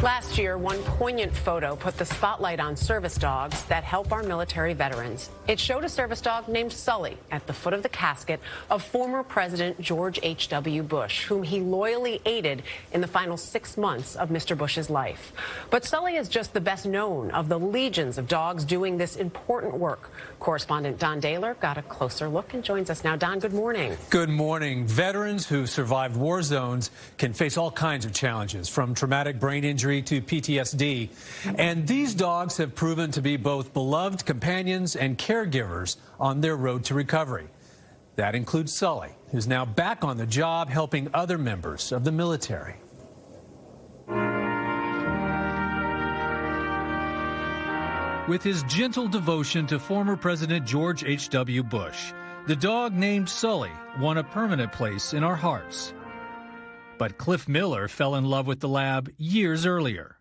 Last year, one poignant photo put the spotlight on service dogs that help our military veterans. It showed a service dog named Sully at the foot of the casket of former President George H.W. Bush, whom he loyally aided in the final 6 months of Mr. Bush's life. But Sully is just the best known of the legions of dogs doing this important work. Correspondent Don Daler got a closer look and joins us now. Don, good morning. Good morning. Veterans who survived war zones can face all kinds of challenges, from traumatic brain injury to PTSD. And these dogs have proven to be both beloved companions and caregivers on their road to recovery. That includes Sully, who's now back on the job helping other members of the military. With his gentle devotion to former President George H.W. Bush, the dog named Sully won a permanent place in our hearts. But Cliff Miller fell in love with the lab years earlier.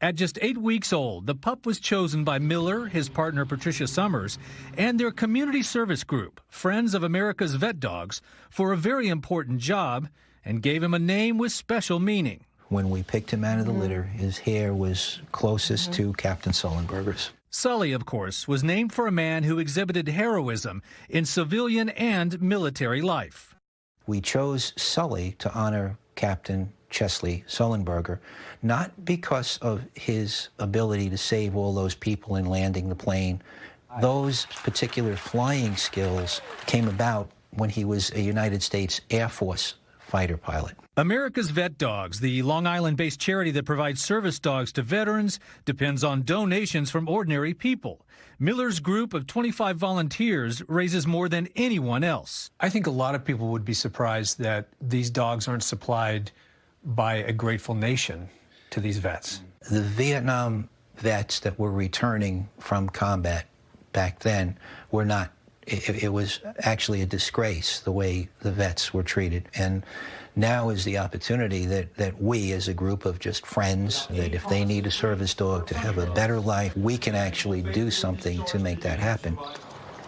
At just 8 weeks old, the pup was chosen by Miller, his partner Patricia Summers, and their community service group, Friends of America's VetDogs, for a very important job and gave him a name with special meaning. When we picked him out of the litter, his hair was closest to Captain Sullenberger's. Sully, of course, was named for a man who exhibited heroism in civilian and military life. We chose Sully to honor Captain Chesley Sullenberger, not because of his ability to save all those people in landing the plane. Those particular flying skills came about when he was a United States Air Force fighter pilot. America's VetDogs, the Long Island-based charity that provides service dogs to veterans, depends on donations from ordinary people. Miller's group of 25 volunteers raises more than anyone else. I think a lot of people would be surprised that these dogs aren't supplied by a grateful nation to these vets. The Vietnam vets that were returning from combat back then were not. It was actually a disgrace the way the vets were treated. And now is the opportunity that we, as a group of just friends, that if they need a service dog to have a better life, we can actually do something to make that happen.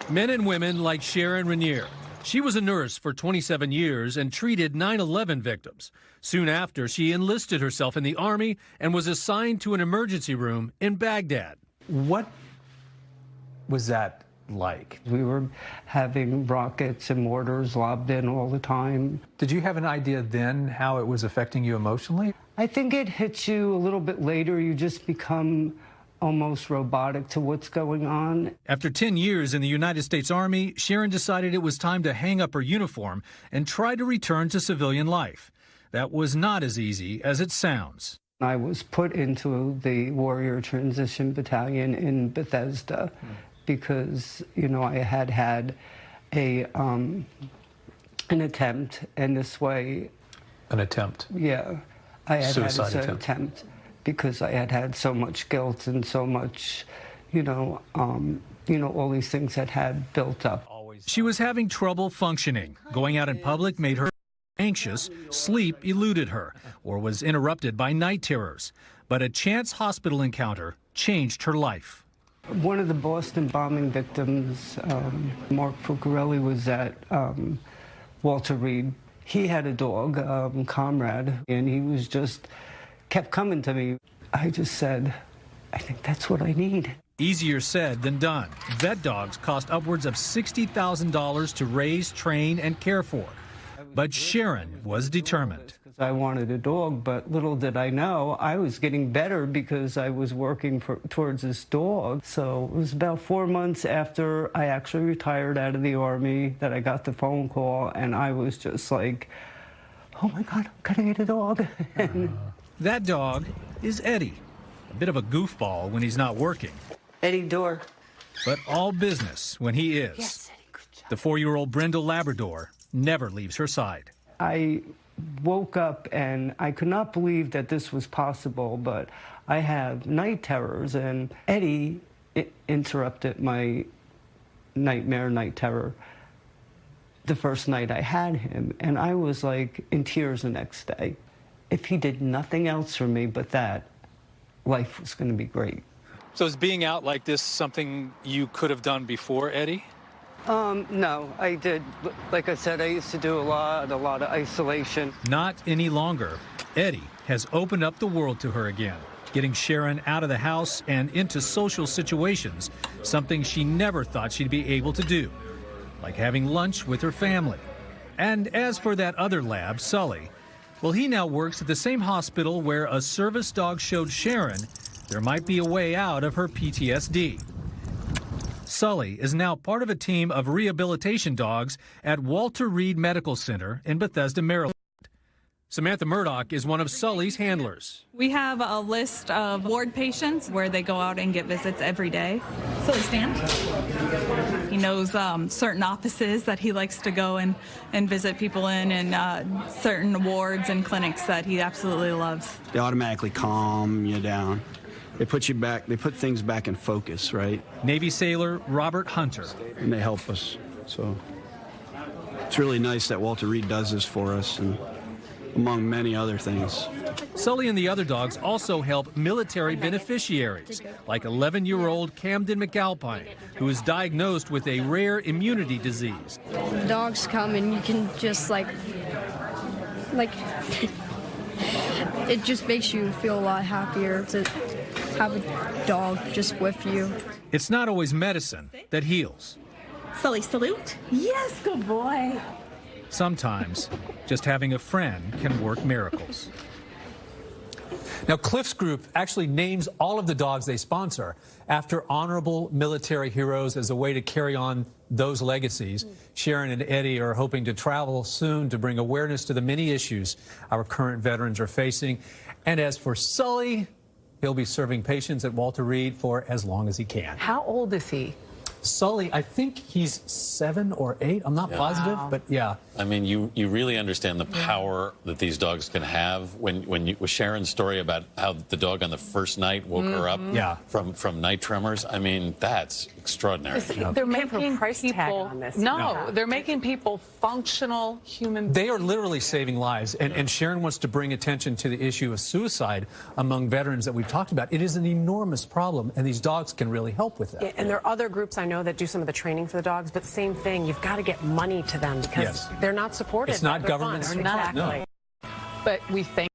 Men and women like Sharon Rainier. She was a nurse for 27 years and treated 9/11 victims. Soon after, she enlisted herself in the Army and was assigned to an emergency room in Baghdad. What was that like? We were having rockets and mortars lobbed in all the time. Did you have an idea then how it was affecting you emotionally? I think it hits you a little bit later. You just become almost robotic to what's going on. After 10 years in the United States Army, Sharon decided it was time to hang up her uniform and try to return to civilian life. That was not as easy as it sounds. I was put into the Warrior Transition Battalion in Bethesda because, you know, I had had an attempt, and this way... An attempt? Yeah. I had Suicide had an attempt because I had had so much guilt and so much, all these things that had built up. She was having trouble functioning. Going out in public made her anxious. Sleep eluded her or was interrupted by night terrors. But a chance hospital encounter changed her life. One of the Boston bombing victims, Mark Fucarelli, was at Walter Reed. He had a dog, Comrade, and he was kept coming to me. I just said, I think that's what I need. Easier said than done. VetDogs cost upwards of $60,000 to raise, train, and care for. But Sharon was determined. I wanted a dog, but little did I know I was getting better because I was working towards this dog. So it was about 4 months after I actually retired out of the Army that I got the phone call, and I was just like, oh my God, I'm gonna get a dog. That dog is Eddie, a bit of a goofball when he's not working. Eddie Door. But all business when he is. Yes, Eddie, good job. The 4-year-old Brindle Labrador never leaves her side. I woke up and I could not believe that this was possible, but I have night terrors, and Eddie interrupted my nightmare, night terror, the first night I had him, and I was like in tears the next day. If he did nothing else for me but that, life was going to be great. So is being out like this something you could have done before, Eddie? No, I did. Like I said, I used to do a lot of isolation. Not any longer. Eddie has opened up the world to her again. getting Sharon out of the house and into social situations, something she never thought she'd be able to do, like having lunch with her family. And as for that other lab, Sully, well, he now works at the same hospital where a service dog showed Sharon there might be a way out of her PTSD. Sully is now part of a team of rehabilitation dogs at Walter Reed Medical Center in Bethesda, Maryland. Samantha Murdoch is one of Sully's handlers. We have a list of ward patients where they go out and get visits every day. Sully, stand. He knows certain offices that he likes to go and visit people in, and certain wards and clinics that he absolutely loves. They automatically calm you down. They put you back, they put things back in focus, right? Navy sailor Robert Hunter. And they help us. So it's really nice that Walter Reed does this for us, and among many other things. Sully and the other dogs also help military beneficiaries, like 11-year-old Camden McAlpine, who is diagnosed with a rare immunity disease. The dogs come and you can just like it just makes you feel a lot happier to have a dog just with you. It's not always medicine that heals. Sully, salute. Yes, good boy. Sometimes just having a friend can work miracles. Now, Cliff's group actually names all of the dogs they sponsor after honorable military heroes as a way to carry on those legacies. Sharon and Eddie are hoping to travel soon to bring awareness to the many issues our current veterans are facing. And as for Sully, he'll be serving patients at Walter Reed for as long as he can. How old is he? Sully, I think he's 7 or 8. I'm not positive, but yeah. I mean, you really understand the power that these dogs can have. With Sharon's story about how the dog on the first night woke her up from night tremors, I mean, that's extraordinary. They're making people, they're making people functional human beings. They are literally saving lives, and Sharon wants to bring attention to the issue of suicide among veterans that we've talked about. It is an enormous problem, and these dogs can really help with that. Yeah, and there are other groups I know that do some of the training for the dogs, but same thing, you've got to get money to them because they're not supported. It's not government. Exactly. But we thank